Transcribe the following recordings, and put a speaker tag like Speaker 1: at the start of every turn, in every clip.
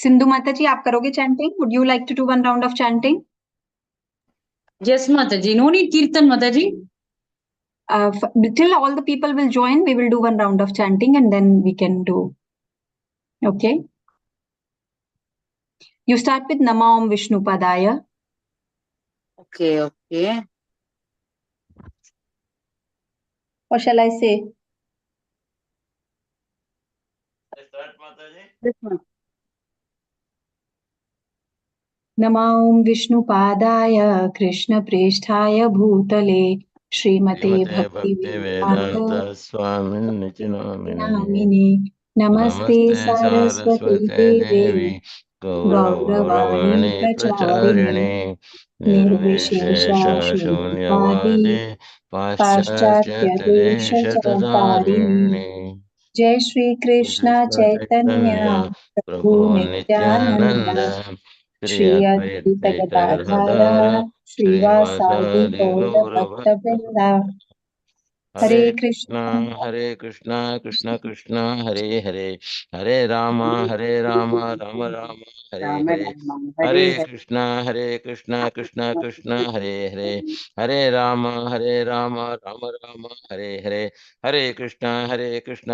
Speaker 1: सिंधु माता जी, आप करोगे chanting? Would you like to do one round of chanting?
Speaker 2: Yes, Mataji. No need Kirtan, Mataji.
Speaker 1: Till all the people will join, we will do one round of chanting and then we can do. Okay. You start with Nama Om Vishnu Padaya.
Speaker 2: Okay, okay.
Speaker 1: Or shall I say?
Speaker 3: Start, Mataji.
Speaker 2: Yes, ma'am.
Speaker 1: Nama Om Vishnu Padaya Krishna Preshthaya Bhutale Srimate Bhakti Vedanta
Speaker 3: Vedanta Swami Namine.
Speaker 1: Namine Namaste
Speaker 3: Namaste
Speaker 1: Saraswati
Speaker 3: Saraswate
Speaker 1: Deve
Speaker 3: Devi Gauravani
Speaker 1: Gauravani Pracharini
Speaker 3: Pracharini
Speaker 1: Nirvishesha
Speaker 3: Nirvishesha
Speaker 1: Shunyavadi
Speaker 3: Shunyavadi Paschatya
Speaker 1: Paschatya Desha Tarini
Speaker 3: Tarini.
Speaker 1: Jai Shri Krishna
Speaker 3: Krishna
Speaker 1: Chaitanya
Speaker 3: Chaitanya
Speaker 1: Prabhu
Speaker 3: Prabhu
Speaker 1: Nityananda
Speaker 3: Nityananda Shri
Speaker 1: Shri Advaita
Speaker 3: Advaita Gadadhara
Speaker 1: Gadadhara Srivasadi
Speaker 3: Srivasadi
Speaker 1: Gaura
Speaker 3: Gaura
Speaker 1: Bhakta Vrinda Hare
Speaker 3: Hare
Speaker 1: Krishna
Speaker 3: Hare Krishna, Krishna Krishna, Hare Hare, Hare Rama, Hare Rama, Rama Rama, Hare
Speaker 2: Rama
Speaker 3: Hare,
Speaker 2: Rama, Hare
Speaker 3: Hare
Speaker 2: Hare.
Speaker 3: Krishna, Hare Krishna, Krishna Krishna, Hare Hare, Hare Rama, Hare Rama, Rama Rama, Hare Hare, Hare Krishna,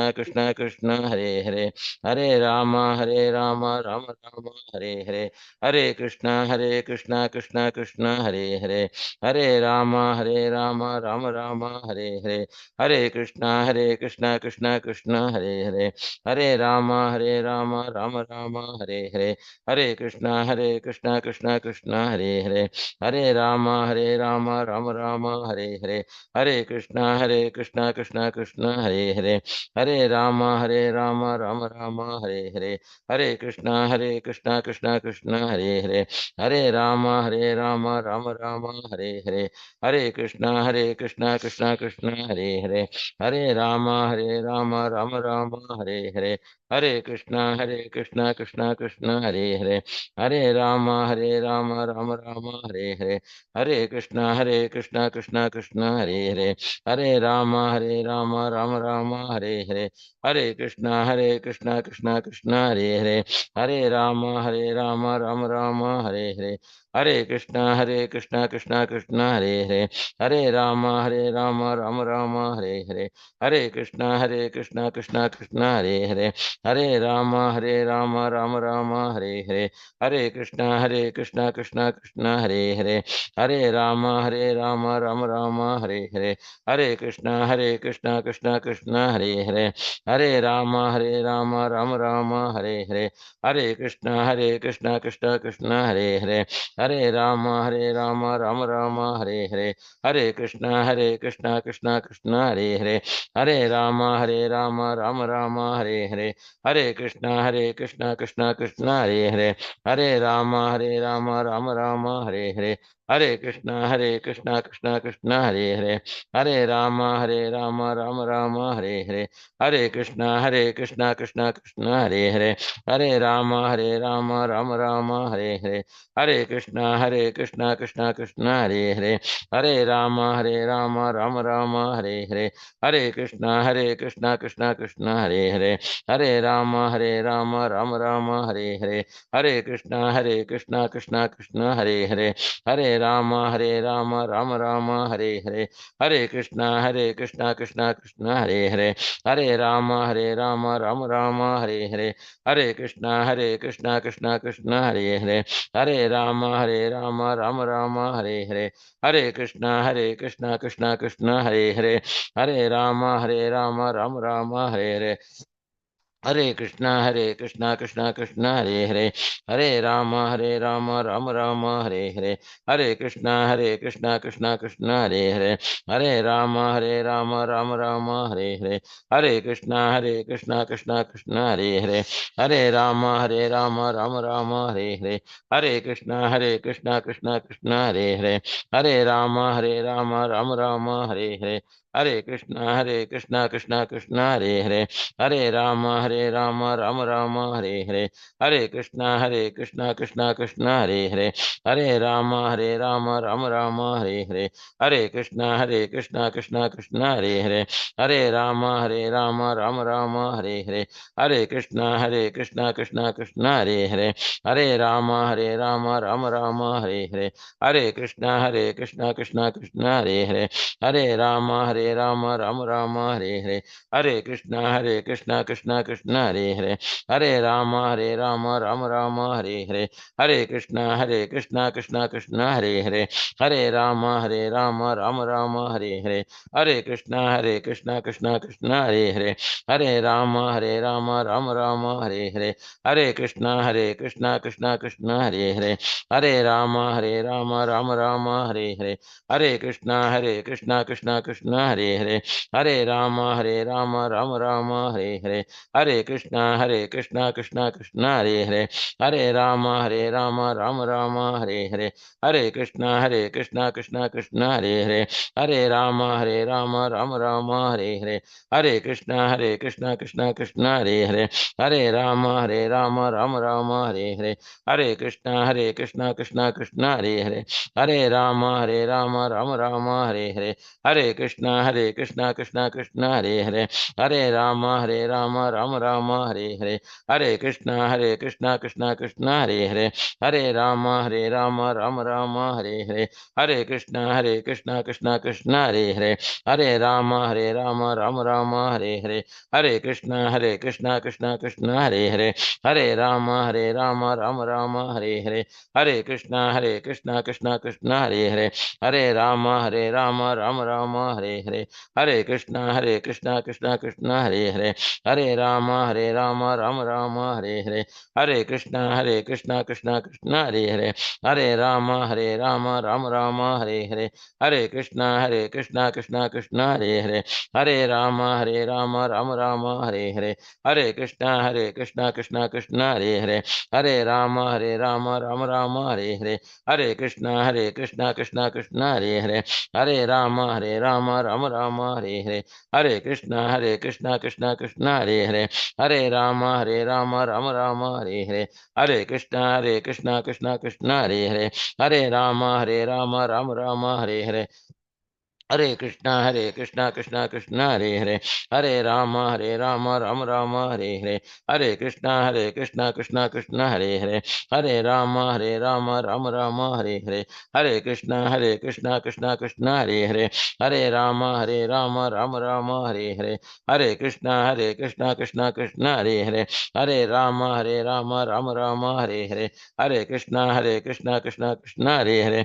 Speaker 3: Krishna Krishna, Hare Hare, Hare Rama, Rama Rama, Hare Hare, Hare Krishna, Krishna Krishna, Hare Hare, Hare Rama, Rama Rama, Hare Hare, Hare Krishna, Krishna Krishna, Hare Hare, Hare Rama, Rama Rama, Hare Hare, Hare Krishna, Krishna Krishna, Hare Hare, Hare Rama, Rama Rama, Hare Hare, Hare Krishna, Krishna Krishna, Hare Hare, Hare Rama, Rama Rama, Hare Hare, Hare Krishna, Krishna Hare Hare, Hare Rama, Rama Rama, Hare Hare, Hare Krishna, Krishna Krishna, Hare Hare, Hare Rama, Rama Rama, Hare Hare, Hare Krishna, Krishna Krishna, Hare Hare, Hare Rama, Rama Rama, Hare Hare, Hare Krishna, Krishna Krishna, Hare Hare, Hare Rama, Rama Rama, Hare Hare, Hare Krishna, Krishna Krishna, Hare Hare, Hare Rama, Rama Rama, Hare Hare, Hare Krishna, Krishna Krishna, Hare Hare, Hare Rama, Rama Rama, Hare Hare, Hare Krishna, Krishna Krishna, Hare Hare, Hare Rama, Rama Rama, Hare Hare, Hare Krishna, Krishna Krishna, Hare Hare, Hare Rama, Rama Rama, Hare Hare, Hare Krishna, Krishna Krishna, Hare Hare, Hare Rama, Rama Rama, Hare Hare, Hare Krishna, Krishna Krishna, Hare Hare, Hare Rama, Rama Rama, Hare Hare, Hare Krishna, Krishna Krishna, Hare Hare, Hare Rama, Rama Rama, Hare Hare, Hare Krishna, Krishna Krishna, Hare Hare, Hare Rama, Rama Rama, Hare Hare, Hare Krishna, Krishna Krishna, Hare Hare, Hare Rama, Rama Rama, Hare Hare, Hare Krishna, Krishna Krishna, Hare Hare, Hare Rama, Rama Rama, Hare Hare, Hare Krishna, Krishna Krishna, Hare Hare, Hare Rama, Rama Rama, Hare Hare, Hare Krishna, Krishna Krishna, Hare Hare, Hare Rama, Rama Rama, Hare Hare, Hare Krishna, Krishna Krishna, Hare Hare, Hare Rama, Rama Rama, Hare Hare, Hare Krishna, Krishna Krishna, Hare Hare, Hare Rama, Rama Rama, Hare Hare, Hare Krishna, Krishna Krishna, Hare Hare, Hare Rama, Rama Rama, Hare Hare, Hare Krishna, Krishna Krishna, Hare Hare, Hare Rama, Rama Rama, Hare Hare, Hare Krishna, Krishna Krishna, Hare Hare, Hare Rama, Rama Rama, Hare Hare, Hare Krishna, Krishna Krishna, Hare Hare, Hare Rama, Rama Rama, Hare Hare, Hare Krishna, Krishna Krishna, Hare Hare, Hare Rama, Rama Rama, Hare Hare, Hare Krishna, Krishna Krishna, Hare Hare, Hare Rama, Rama Rama, Hare Hare, Hare Krishna Krishna Krishna Hare Hare, Hare Ram Ram Ram Hare Hare, Hare Krishna Krishna Krishna Hare Hare, Hare Ram Ram Ram Hare Hare, Hare Krishna Krishna Krishna Hare Hare, Hare Ram Ram Ram Hare Hare, Hare Krishna Krishna Krishna Hare Hare, Hare Ram Ram Ram Hare Hare, Hare Krishna Krishna Krishna Hare Hare, Hare Ram Ram Ram Hare Hare, Hare Krishna Krishna Krishna Hare Hare, Hare Ram Ram Ram Hare Hare, Hare Krishna Krishna Krishna Hare Hare, Hare Ram Ram Ram Hare Hare, Hare Krishna Krishna Krishna Hare Hare, Hare Ram Ram Ram Hare Hare, Hare Krishna Krishna Krishna Hare Hare, Hare Ram Ram Ram Hare Hare, Hare Krishna Krishna Krishna Hare Hare, Hare Ram Ram Ram Hare Hare, Hare Krishna Krishna Krishna Hare Hare, Hare Ram Ram Ram Hare Hare, Hare Krishna Krishna Krishna Hare Hare, Hare Ram Ram Ram Hare Hare, Hare Krishna Krishna Krishna Hare Hare, Hare Ram Ram Ram Hare Hare, Hare Krishna Krishna Krishna Hare Hare, Hare Ram Ram Ram Hare Hare, Hare Krishna Krishna Krishna Hare Hare, Hare Ram Ram Ram Hare Hare, Hare Krishna Krishna Krishna Hare Hare, Hare Ram Ram Ram Hare Hare, Hare Krishna Krishna Krishna Hare Hare, Hare Ram Ram Ram Hare Hare, Hare Krishna Krishna Krishna Hare Hare, Hare Ram Ram Ram Hare Hare, Hare Krishna Krishna Krishna Hare Hare, Hare Ram Ram Ram Hare Hare, Hare Krishna Krishna Krishna Hare Hare, Hare Ram Ram Ram Hare Hare, Hare Krishna Krishna Krishna Hare Hare, Hare Ram Ram Ram Hare Hare, Hare Krishna Krishna Krishna Hare Hare, Hare Ram Ram Ram Hare Hare, Hare Krishna Krishna Krishna Hare Hare, Hare Ram Ram Ram Hare Hare, Hare Krishna Krishna Krishna Hare Hare, Hare Ram Ram Ram Hare Hare, Hare Krishna Krishna Krishna Hare Hare, Hare Ram Ram Ram Hare Hare, Hare Krishna Krishna Krishna Hare Hare, Hare Ram Ram Ram Hare Hare, Hare Krishna Krishna Krishna Hare Hare, Hare Ram Ram Ram Hare Hare, Hare Krishna Krishna Krishna Hare Hare, Hare Ram Ram Ram Hare Hare, Hare Krishna Krishna Krishna Hare Hare, Hare Ram Ram Ram Hare Hare, Hare Krishna Krishna Krishna Hare Hare, Hare Ram Ram Ram Hare Hare, Hare Krishna Krishna Krishna Hare Hare, Hare Ram Ram Ram Hare Hare, Hare Krishna Krishna Krishna Hare Hare, Hare Ram Ram Ram Hare Hare, Hare Krishna Krishna Krishna Hare Hare, Hare Ram Ram Ram Hare Hare, Hare Krishna Krishna Krishna Hare Hare,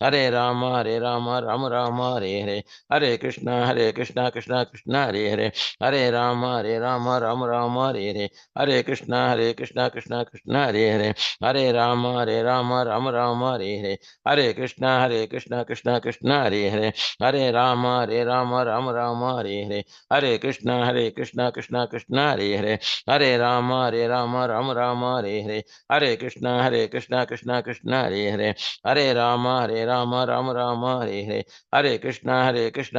Speaker 3: Hare Ram Ram Ram Hare Hare, Hare Krishna Krishna Krishna Hare Hare, Hare Ram Ram Ram Hare Hare, Hare Krishna Krishna Krishna Hare Hare, Hare Ram Ram Ram Hare Hare, Hare Krishna Krishna Krishna Hare Hare, Hare Ram Ram Ram Hare Hare, Hare Krishna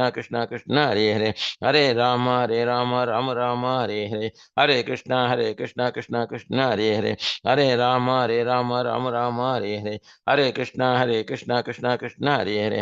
Speaker 3: Krishna Krishna Hare Hare, Hare Ram Ram Ram Hare Hare, Hare Krishna Krishna Krishna Hare Hare, Hare Ram Ram Ram Hare Hare,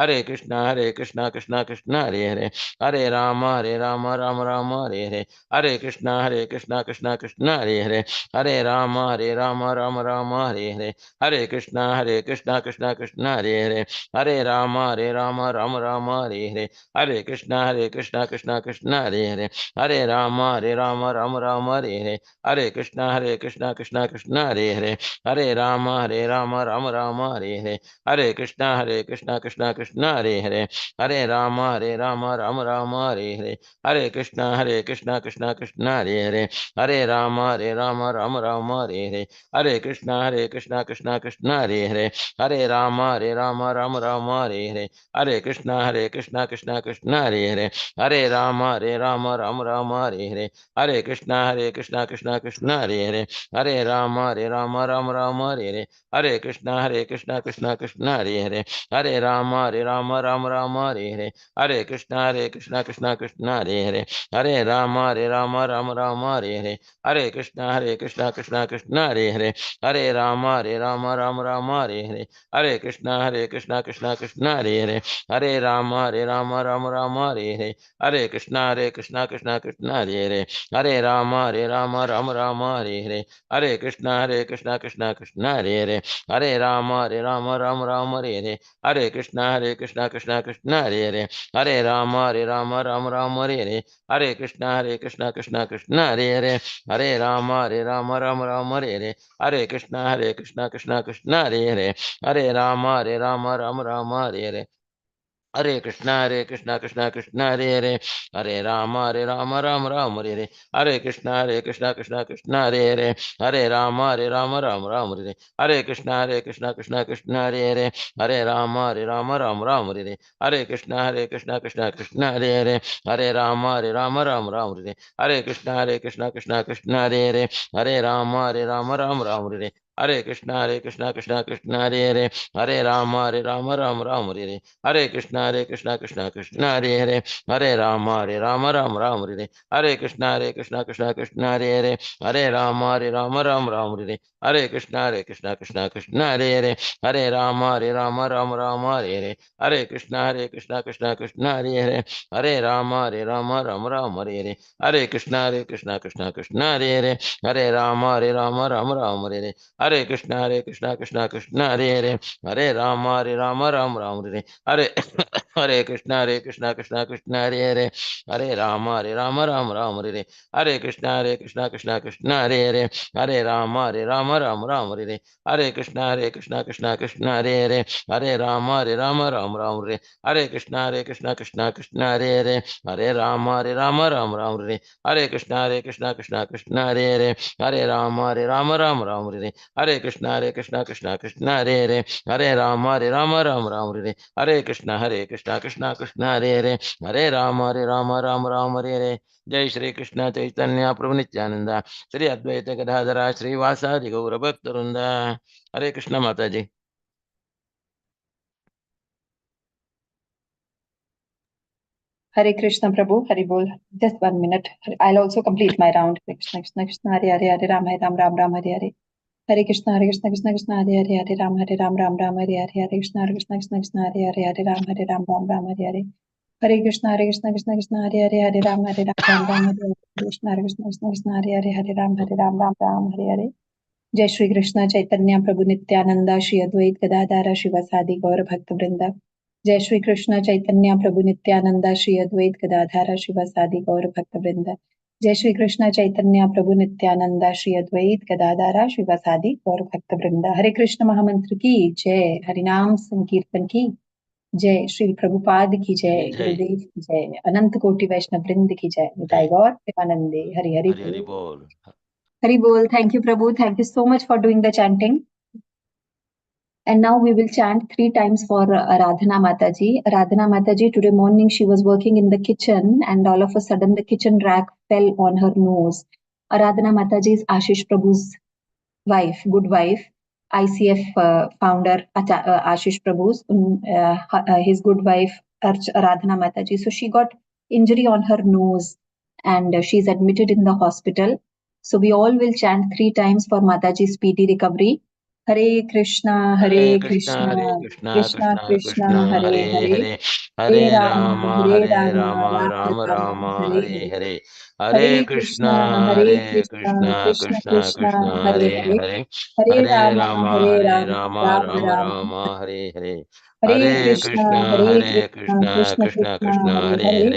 Speaker 3: Hare Krishna Krishna Krishna Hare Hare, Hare Ram Ram Ram Hare Hare, Hare Krishna Krishna Krishna Hare Hare, Hare Ram Ram Ram Hare Hare, Hare Krishna Krishna Krishna Hare Hare, Hare Ram Ram Ram Hare Hare, Hare Krishna Krishna Krishna Hare Hare, Hare Ram Ram Ram Hare Hare, Hare Krishna Krishna Krishna Hare Hare, Hare Ram Ram Ram Hare Hare, Hare Krishna Krishna Krishna Hare Hare, Hare Ram Ram Ram Hare Hare, Hare Krishna Krishna Krishna Hare Hare, Hare Ram Ram Ram Hare Hare, Hare Krishna Krishna Krishna Hare Hare, Hare Ram Hare Rama, Rama Rama, Hare Hare, Hare Krishna, Krishna Krishna, Hare Hare, Hare Rama, Rama Rama, Hare Hare, Hare Krishna, Krishna Krishna, Hare Hare, Hare Rama, Rama Rama, Hare Hare, Hare Krishna, Krishna Krishna, Hare Hare, Hare Rama, Rama Rama, Hare Hare, Hare Krishna, Krishna Krishna, Hare Hare, Hare Rama, Rama Rama, Hare Hare, Hare Krishna, Krishna Krishna, Hare Hare, Hare Rama, Rama Rama, Hare Hare, Hare Krishna, Krishna Krishna, Hare Hare, Hare Rama, Rama Rama, Hare Hare, Hare Krishna, Krishna Krishna, Hare Hare, Hare Rama, Rama Rama, Hare Hare, Hare Krishna, Krishna Krishna, Hare Hare, Hare Rama, Rama Rama, Hare Hare, Hare Krishna, Krishna Krishna, Hare Hare, Hare Rama, Rama Hare Hare, Hare Krishna, Krishna Krishna, Hare Hare, Hare Rama, Rama Hare Hare, Hare Krishna, Krishna Krishna, Hare Hare, Hare Rama, Rama Hare Hare, Hare Krishna, Krishna Krishna, Hare Hare, Hare Rama, Rama Hare Hare, Hare Krishna, Krishna Krishna, Hare Hare, Hare Rama, Rama Hare Hare, Hare Krishna, Krishna Krishna, Hare Hare, Hare Rama, Rama Hare Hare, Hare Krishna, Krishna Krishna, Hare Hare, Hare Rama, Rama Hare Hare, Hare Krishna, Krishna Hare Hare, Hare Rama, Rama Hare Hare, Hare Krishna, Krishna Krishna, Hare Hare, Hare Rama, Rama Hare Hare, Hare Krishna, Krishna Hare Hare, Hare Rama, Rama Hare Hare, Hare Krishna, Krishna Hare Hare, Hare Rama, Rama Hare Hare, Hare Krishna, Krishna Hare Hare, Hare Rama, Rama Hare Hare, Hare Krishna, Krishna Hare Hare, Hare Rama, Rama Hare Hare, Hare Krishna, Krishna Hare Hare, Hare Rama, Rama Hare Hare, Hare Krishna, Krishna Hare Hare, Hare Rama, Rama Hare Hare, Hare Krishna, Krishna Hare Hare, Hare Rama, Rama Hare Hare, Hare Hare Krishna, Krishna Krishna, Hare Hare, Hare Rama, Rama Hare Hare, Hare Krishna, Krishna Hare Hare, Hare Rama, Rama Hare Hare, Hare Krishna, Krishna Hare Hare, Hare Rama, Rama Hare Hare, Hare Krishna, Krishna Hare Hare, Hare Rama, Rama Hare Hare, Hare Krishna, Krishna Hare Hare, Hare Rama, Rama Hare Hare, Hare Krishna, Krishna Hare Hare, Hare Rama, Rama Hare Hare, Hare Krishna, Krishna Hare Hare, Hare Rama, Rama Hare Hare. जय श्री कृष्ण चैतन्य प्रभु नित्यानंद श्री अद्वैत गदाधर श्रीवासादि गौर भक्तवृंद। हरे कृष्ण माता जी।
Speaker 1: Hare Krishna Prabhu, Hari Bol. Just 1 minute. I'll also complete my round. Krishna Krishna Hare Hare, Hare Ram Ram Hare Hare. Hare Krishna Krishna Hare Hare, Hare Ram Ram Hare Hare. Hare Krishna Krishna Hare Hare, Hare Ram Ram Hare Hare. Hare Krishna Krishna Hare Hare, Hare Ram Ram Hare Hare. Krishna Krishna Hare Hare, Hare Ram Ram Hare Hare. जय श्री कृष्ण चैतन्य प्रभु नित्यानंद श्री अद्वैत गदाधर शिवसादि गौर भक्त वृंद। जय श्री कृष्ण चैतन्य प्रभु नित्यानंद श्री अद्वैत गदाधर शिवसादि गौर भक्त वृंद। जय श्री कृष्ण चैतन्य प्रभु नित्यानंद श्री अद्वैत गदाधर शिवसादि गौर भक्त वृंद। हरे कृष्ण महामंत्र की जय, हरिनाम संकीर्तन की जय, श्री प्रभुपाद की जय, गुरुदेव की जय, अनंत कोटि वैष्णव वृंद की जय, निताय गौर प्रेमानंदे। हरि हरि
Speaker 3: हरि बोल।
Speaker 1: Hari Bol. Thank you, Prabhu. Thank you so much for doing the chanting. And now we will chant 3 times for Aradhana Mataji. Aradhana Mataji, today morning she was working in the kitchen and all of a sudden the kitchen rack fell on her nose. Aradhana Mataji is Ashish Prabhu's wife, good wife, ICF founder Ashish Prabhu's, his good wife Aradhana Mataji. So she got injury on her nose and she's admitted in the hospital. So we all will chant 3 times for Mataji's speedy recovery. Hare Krishna, Hare Krishna, Krishna Krishna, Hare Hare, Hare Rama, Rama Rama, Hare Hare. Hare Krishna, Krishna Krishna, Hare Hare, Hare Rama, Rama Rama,
Speaker 3: Hare Hare.
Speaker 1: Hare
Speaker 3: Hare
Speaker 1: Krishna, Krishna
Speaker 3: Krishna
Speaker 1: Krishna,
Speaker 3: Krishna,
Speaker 1: Hare
Speaker 3: Hare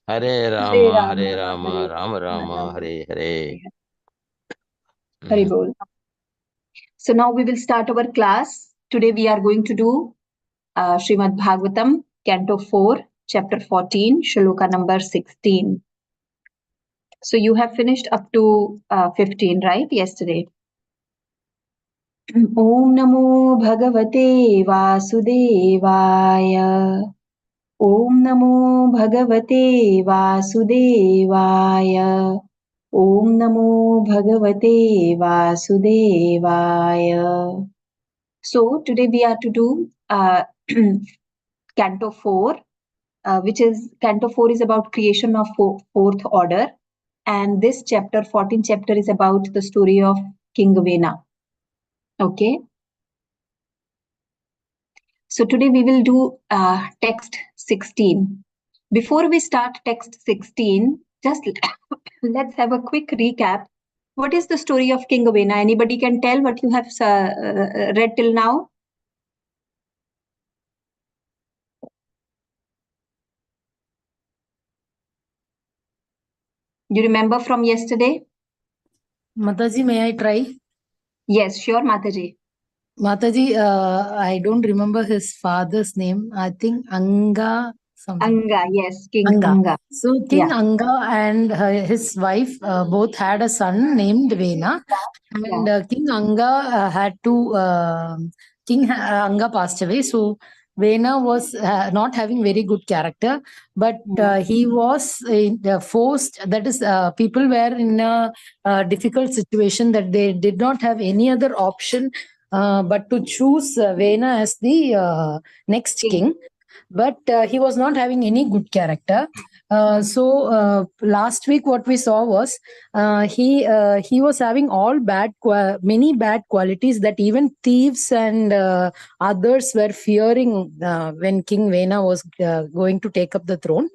Speaker 1: Hare,
Speaker 3: Hare. Hare
Speaker 1: Hare
Speaker 3: Rama,
Speaker 1: Rama,
Speaker 3: Rama Rama, Hare Hare.
Speaker 1: Hare Bol. So now we will start our class. Today we are going to do Srimad Bhagavatam, Canto 4, Chapter 14, Shloka number 16. So you have finished up to 15, right? Yesterday. Om Namo Bhagavate Vasudevaya. Om Namo Bhagavate Vasudevaya. Om Namo Bhagavate Vasudevaya. So today we are to do Canto 4, which is Canto 4 is about creation of fourth order. And this chapter, 14th chapter, is about the story of King Vena. Okay. So today we will do text 16. Before we start text 16, just let's have a quick recap. What is the story of King Vena? Anybody can tell what you have read till now? You remember from yesterday?
Speaker 4: Mataji, may I try?
Speaker 1: Yes, sure, Mataji.
Speaker 4: Mataji, I don't remember his father's name. I think Anga something.
Speaker 1: Anga, yes, King
Speaker 4: Anga.
Speaker 1: Anga.
Speaker 4: So King
Speaker 1: Yeah.
Speaker 4: Anga and his wife both had a son named Vena. And King Anga had to, Anga passed away. So Vena was not having very good character, but he was forced, that is, people were in a difficult situation that they did not have any other option but to choose Vena as the next king. But he was not having any good character. So last week what we saw was he was having all many bad qualities that even thieves and others were fearing when King Vena was going to take up the throne.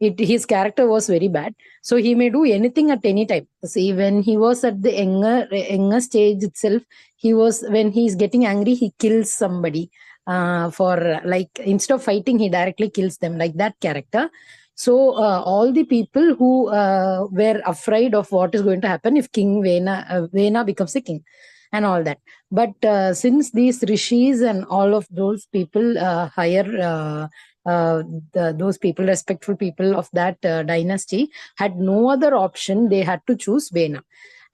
Speaker 4: His character was very bad, so he may do anything at any time. See, when he was at the younger stage itself, when he's getting angry, he kills somebody for like, instead of fighting, he directly kills them, like that character. So all the people who were afraid of what is going to happen if King Vena becomes a king and all that. But since these rishis and all of those people higher those people, respectful people of that dynasty, had no other option, they had to choose Vena.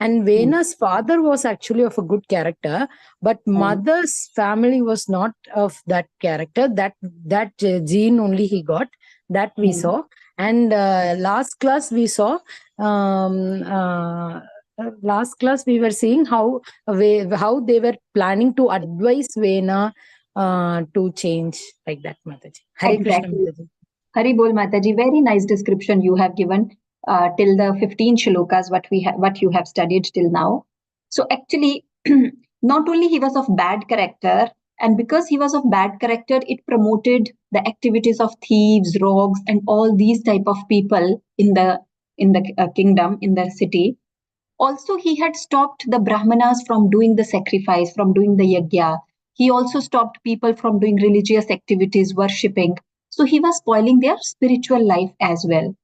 Speaker 4: And Vena's father was actually of a good character, but mother's family was not of that character. That gene only he got, that we saw. And last class we saw, last class we were seeing how they were planning to advise Vena to change, like that, Mataji. Hare Krishna,
Speaker 1: Exactly.
Speaker 4: Mataji.
Speaker 1: Hari Bol Mataji, very nice description you have given till the 15 shlokas what you have studied till now. So actually, not only he was of bad character, and because he was of bad character, it promoted the activities of thieves, rogues, and all these type of people in the kingdom, in the city. Also, he had stopped the Brahmanas from doing the sacrifice, from doing the yajna. He also stopped people from doing religious activities, worshipping. So he was spoiling their spiritual life as well.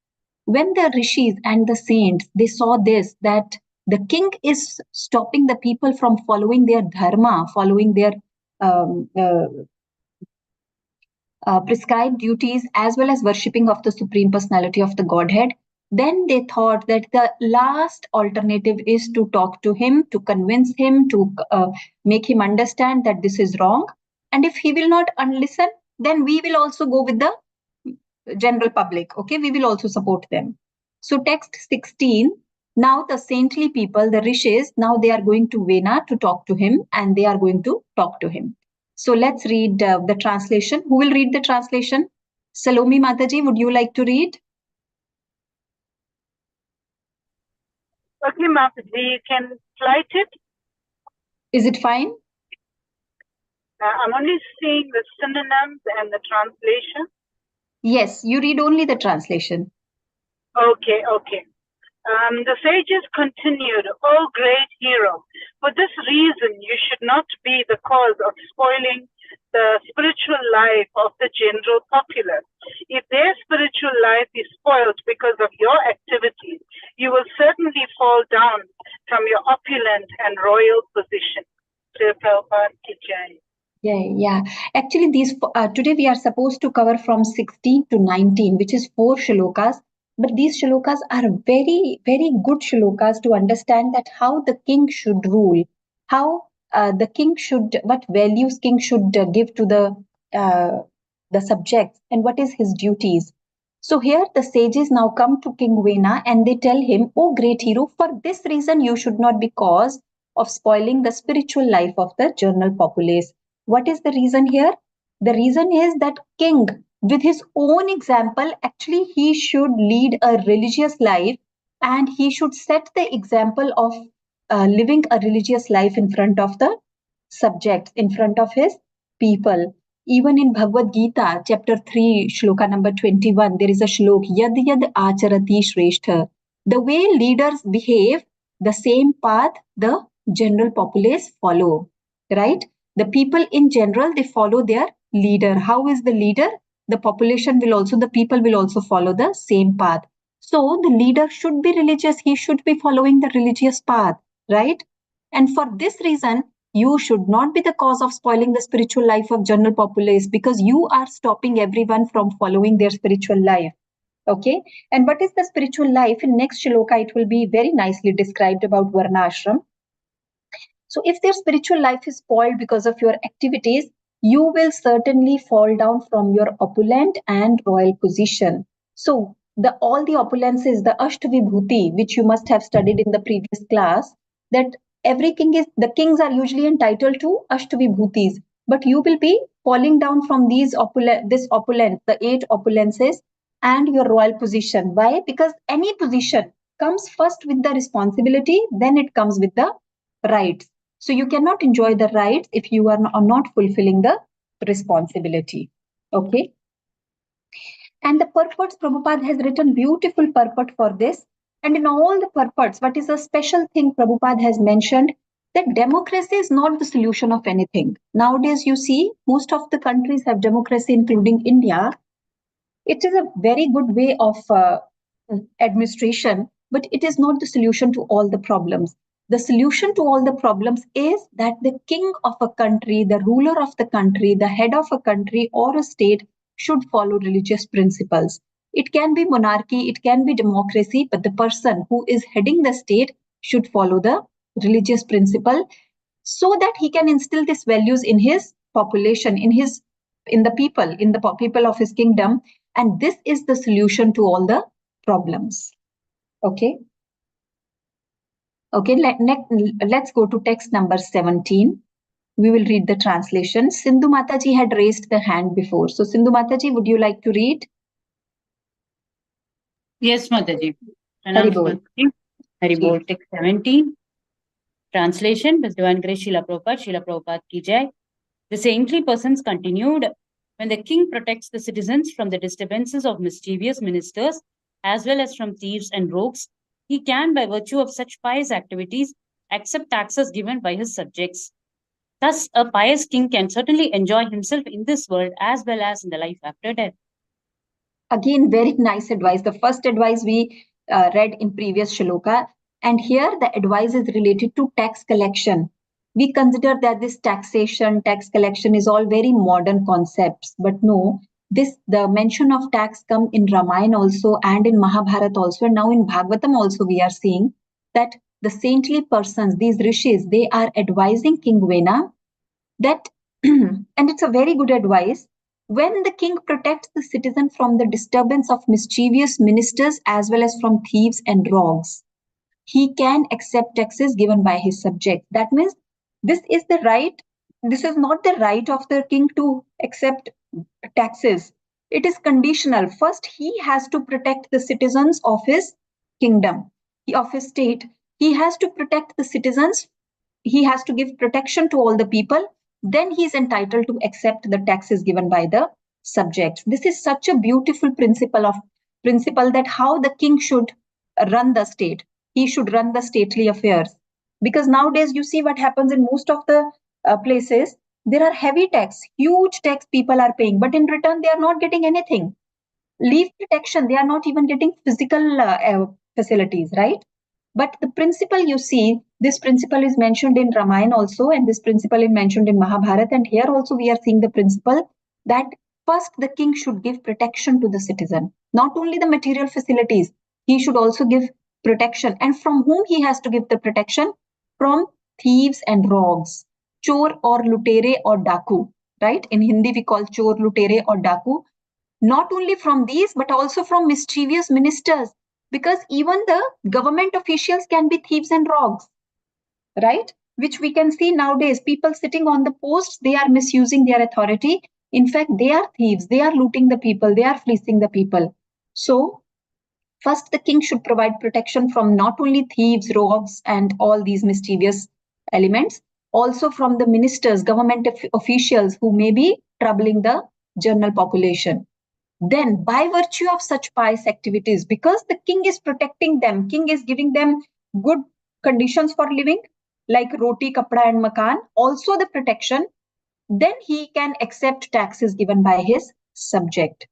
Speaker 1: When the rishis and the saints, they saw this, that the king is stopping the people from following their dharma, following their um, uh, prescribed duties, as well as worshipping of the Supreme Personality of the Godhead, then they thought that the last alternative is to talk to him, to convince him, to make him understand that this is wrong. And if he will not listen, then we will also go with the general public. Okay, we will also support them. So, text 16. Now, the saintly people, the rishis, now they are going to Vena to talk to him, and they are going to talk to him. So let's read the translation. Who will read the translation? Salomi Mataji, would you like to read?
Speaker 5: Okay, Mataji, you can slide it.
Speaker 1: Is it fine?
Speaker 5: I'm only seeing the synonyms and the translation.
Speaker 1: Yes, you read only the translation.
Speaker 5: Okay. The sages continued, "O great hero, for this reason you should not be the cause of spoiling the spiritual life of the general populace. If their spiritual life is spoiled because of your activities, you will certainly fall down from your opulent and royal position." Sri Prabhupada ki jai.
Speaker 1: Yeah. Actually, these today we are supposed to cover from 16 to 19, which is 4 shlokas. But these shlokas are very, very good shlokas to understand that how the king should rule, how the king should, what values king should give to the subjects, and what is his duties. So here the sages now come to King Vena and they tell him, "Oh great hero, for this reason you should not be cause of spoiling the spiritual life of the general populace." What is the reason here? The reason is that king, with his own example, actually he should lead a religious life, and he should set the example of living a religious life in front of the subjects, in front of his people. Even in Bhagavad Gita, chapter 3, shloka number 21, there is a shlok, Yad Yad Acharati Shrestha. The way leaders behave, the same path the general populace follow, right? The people in general, they follow their leader. How is the leader? The population will also, the people will also follow the same path. So the leader should be religious. He should be following the religious path, right? And for this reason, you should not be the cause of spoiling the spiritual life of general populace, because you are stopping everyone from following their spiritual life. Okay. And what is the spiritual life? In next shloka, it will be very nicely described about Varnashram. So if their spiritual life is spoiled because of your activities, you will certainly fall down from your opulent and royal position. So all the opulences, the Ashtavibhuti, which you must have studied in the previous class, that every king is, the kings are usually entitled to Ashtavibhutis, but you will be falling down from this opulent, the 8 opulences and your royal position. Why? Because any position comes first with the responsibility, then it comes with the rights. So you cannot enjoy the rights if you are not fulfilling the responsibility. Okay. And the purports, Prabhupada has written beautiful purport for this. And in all the purports, what is a special thing Prabhupada has mentioned, that democracy is not the solution of anything. Nowadays, you see, most of the countries have democracy, including India. It is a very good way of administration, but it is not the solution to all the problems. The solution to all the problems is that the king of a country, the ruler of the country, the head of a country or a state should follow religious principles. It can be monarchy, it can be democracy, but the person who is heading the state should follow the religious principle, so that he can instill these values in his population, in the people of his kingdom. And this is the solution to all the problems. Okay. Okay, let's go to text number 17. We will read the translation. Sindhu Mataji had raised the hand before. So Sindhu Mataji, would you like to read?
Speaker 2: Yes, Mataji.
Speaker 1: Haribol.
Speaker 2: Haribol, text 17. Translation, with Divine Grace Srila Prabhupada ki jai. The saintly persons continued, when the king protects the citizens from the disturbances of mischievous ministers, as well as from thieves and rogues, he can, by virtue of such pious activities, accept taxes given by his subjects. Thus, a pious king can certainly enjoy himself in this world as well as in the life after death.
Speaker 1: Again, very nice advice. The first advice we read in previous shloka, and here the advice is related to tax collection. We consider that this taxation, tax collection is all very modern concepts, but no, the mention of tax come in Ramayana also and in Mahabharata also, and now in Bhagavatam also we are seeing that the saintly persons, these rishis, they are advising King Vena that, and it's a very good advice, when the king protects the citizen from the disturbance of mischievous ministers as well as from thieves and rogues, he can accept taxes given by his subjects. That means this is the right, this is not the right of the king to accept taxes. It is conditional. First, he has to protect the citizens of his kingdom, of his state. He has to protect the citizens. He has to give protection to all the people. Then he is entitled to accept the taxes given by the subjects. This is such a beautiful principle that how the king should run the state. He should run the stately affairs. Because nowadays you see what happens in most of the places. There are heavy tax, huge tax people are paying, but in return they are not getting anything. Leave protection, they are not even getting physical facilities, right? But the principle, you see, this principle is mentioned in Ramayana also, and this principle is mentioned in Mahabharata. And here also we are seeing the principle that first the king should give protection to the citizen. Not only the material facilities, he should also give protection. And from whom he has to give the protection? From thieves and rogues, chor or lutere or daku, right? In Hindi we call chor, lutere or daku. Not only from these, but also from mischievous ministers, because even the government officials can be thieves and rogues, right? Which we can see nowadays. People sitting on the posts, they are misusing their authority. In fact, they are thieves. They are looting the people. They are fleecing the people. So first, the king should provide protection from not only thieves, rogues, and all these mischievous elements, also from the ministers, government officials who may be troubling the general population. Then, by virtue of such pious activities, because the king is protecting them, king is giving them good conditions for living, like roti, kapda, and makan, also the protection, then he can accept taxes given by his subject.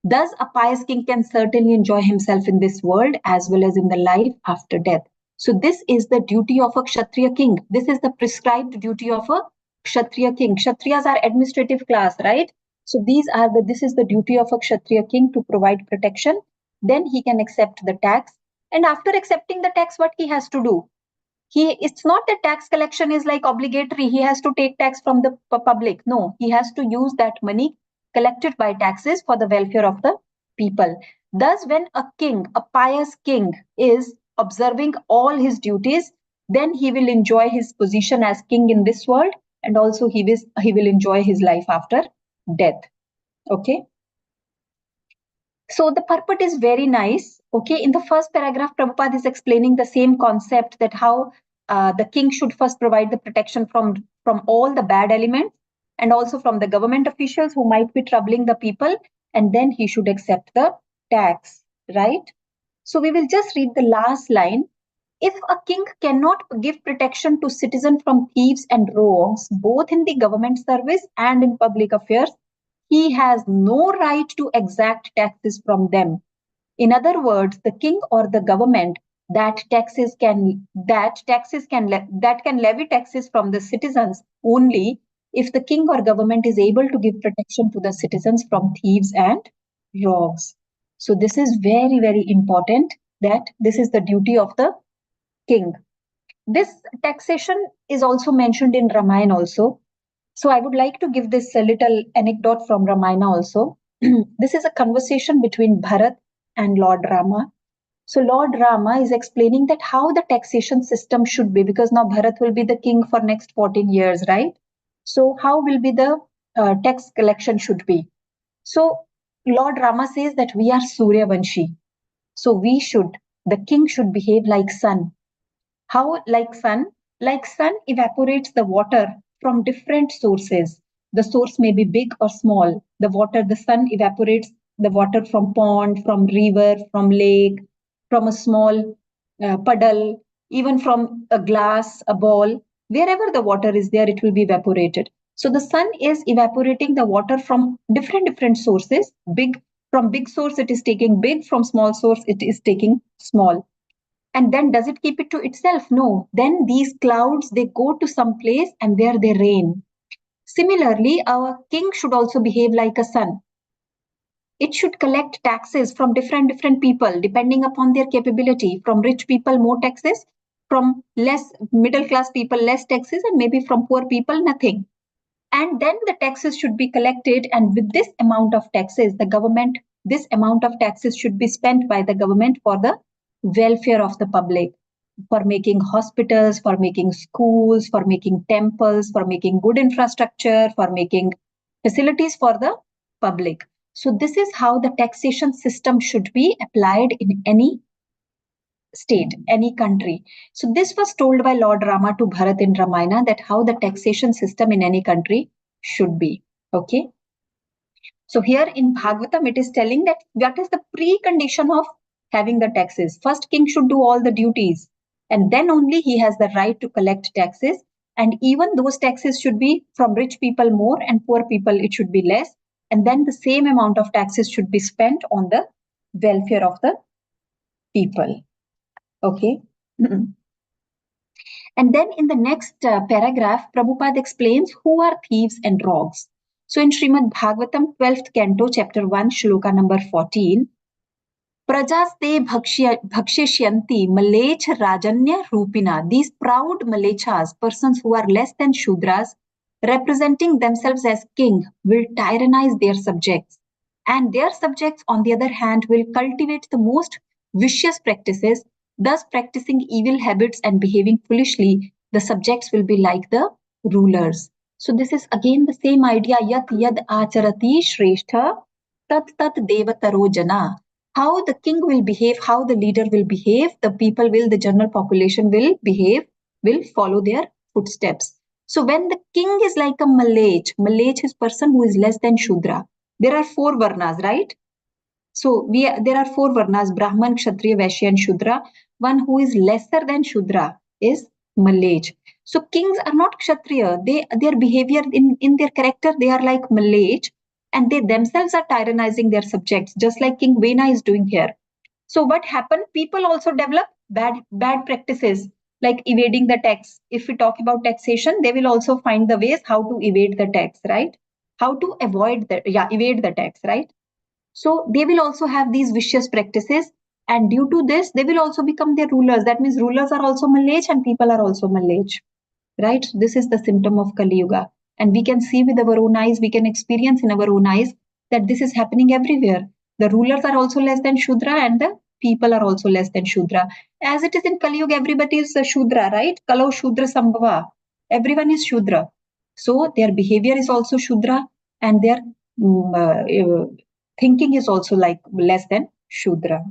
Speaker 1: Thus, a pious king can certainly enjoy himself in this world as well as in the life after death. So this is the duty of a Kshatriya king. This is the prescribed duty of a Kshatriya king. Kshatriyas are administrative class, right? So this is the duty of a Kshatriya king, to provide protection. Then he can accept the tax. And after accepting the tax, what he has to do? It's not that tax collection is like obligatory. He has to take tax from the public. No, he has to use that money collected by taxes for the welfare of the people. Thus, when a king, a pious king, is observing all his duties, then he will enjoy his position as king in this world, and also he will enjoy his life after death. Okay. So the purport is very nice. Okay, in the first paragraph, Prabhupada is explaining the same concept, that how the king should first provide the protection from all the bad elements, and also from the government officials who might be troubling the people, and then he should accept the tax, right? So we will just read the last line. If a king cannot give protection to citizens from thieves and rogues, both in the government service and in public affairs, he has no right to exact taxes from them. In other words, the king or the government that can levy taxes from the citizens only if the king or government is able to give protection to the citizens from thieves and rogues. So this is very, very important, that this is the duty of the king. This taxation is also mentioned in Ramayana also. So I would like to give this a little anecdote from Ramayana also. This is a conversation between Bharat and Lord Rama. So Lord Rama is explaining that how the taxation system should be, because now Bharat will be the king for next 14 years, right? So how will be the tax collection should be? So Lord Rama says that we are Suryavanshi. So the king should behave like sun. How like sun? Like sun evaporates the water from different sources. The source may be big or small. The sun evaporates the water from pond, from river, from lake, from a small puddle, even from a glass, a ball. Wherever the water is there, it will be evaporated. So the sun is evaporating the water from different sources. From big source, it is taking big. From small source, it is taking small. And then does it keep it to itself? No. Then these clouds, they go to some place and there they rain. Similarly, our king should also behave like a sun. It should collect taxes from different people depending upon their capability. From rich people, more taxes. From less middle class people, less taxes. And maybe from poor people, nothing. And then the taxes should be collected. And with this amount of taxes, this amount of taxes should be spent by the government for the welfare of the public, for making hospitals, for making schools, for making temples, for making good infrastructure, for making facilities for the public. So this is how the taxation system should be applied in any state, any country. So this was told by Lord Rama to Bharat in Ramayana, that how the taxation system in any country should be. Okay. So here in Bhagavatam, it is telling that what is the precondition of having the taxes. First, king should do all the duties, and then only he has the right to collect taxes. And even those taxes should be from rich people more, and poor people it should be less. And then the same amount of taxes should be spent on the welfare of the people. Okay. And then in the next paragraph, Prabhupada explains who are thieves and rogues. So in Srimad Bhagavatam, 12th canto, chapter 1, shloka number 14, Prajaste bhakshishyanti malech rajanya rupina. These proud malechas, persons who are less than Shudras, representing themselves as king, will tyrannize their subjects. And their subjects, on the other hand, will cultivate the most vicious practices, thus practicing evil habits and behaving foolishly. The subjects will be like the rulers. So this is again the same idea, yat yad acharati shrestha tat tat devataro jana. How the king will behave, how the leader will behave, the people will, the general population will behave, will follow their footsteps. So when the king is like a malech is person who is less than Shudra. There are 4 varnas, right? So there are 4 varnas, Brahman, Kshatriya, Vaishya and Shudra. One who is lesser than Shudra is malech. So kings are not Kshatriya. Their behavior, in their character, they are like malech, and they themselves are tyrannizing their subjects, just like King Vena is doing here. So what happened? People also develop bad practices like evading the tax. If we talk about taxation, they will also find the ways how to evade the tax, right? How to evade the tax, right? So they will also have these vicious practices, and due to this, they will also become their rulers. That means rulers are also malech and people are also malech, right? So this is the symptom of Kali Yuga, and we can see with our own eyes, we can experience in our own eyes that this is happening everywhere. The rulers are also less than Shudra, and the people are also less than Shudra. As it is in Kali Yuga, everybody is a Shudra, right? Kalau Shudra Sambhava. Everyone is Shudra. So their behavior is also Shudra, and their thinking is also like less than Shudra.